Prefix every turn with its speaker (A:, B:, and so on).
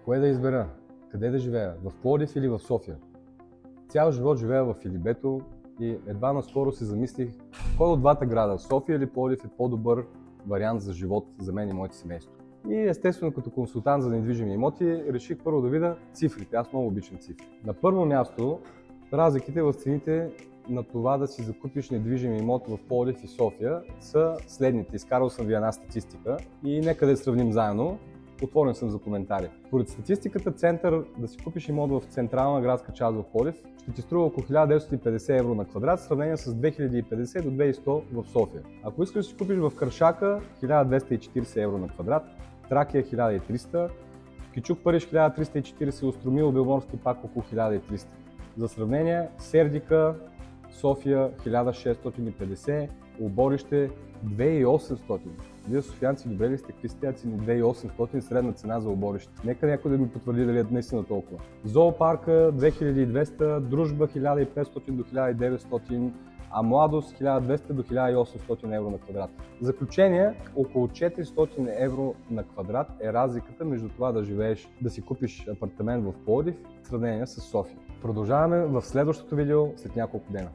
A: Кое да избера? Къде да живея? В Пловдив или в София? Цял живот живея в Илибето и едва наскоро се замислих кой от двата града, София или Пловдив, е по-добър вариант за живот за мен и моето семейство. И естествено, като консултант за недвижими имоти, реших първо да видя цифрите. Аз много обичам цифри. На първо място, разликите в цените на това да си закупиш недвижим имот в Пловдив и София са следните. Изкарал съм ви една статистика и нека да я сравним заедно. Отворен съм за коментари. Поред статистиката, център да си купиш имот в централна градска част в Пловдив ще ти струва около 1950 евро на квадрат, в сравнение с 2050 до 2100 в София. Ако искаш да си купиш в Кръшака, 1240 евро на квадрат, Тракия 1300, Кичук Париж 1340, Остромил Беломорски пак около 1300. За сравнение, Сердика, София 1650, Оборище 2800. Вие софиянци добре ли сте? Какви сте цени? 2800 средна цена за Оборище. Нека някой да ми потвърди дали е наистина толкова. Зоопарка 2200, Дружба 1500 до 1900, а Младост 1200 до 1800 евро на квадрат. В заключение, около 400 евро на квадрат е разликата между това да живееш, да си купиш апартамент в Пловдив в сравнение с София. Продължаваме в следващото видео след няколко дена.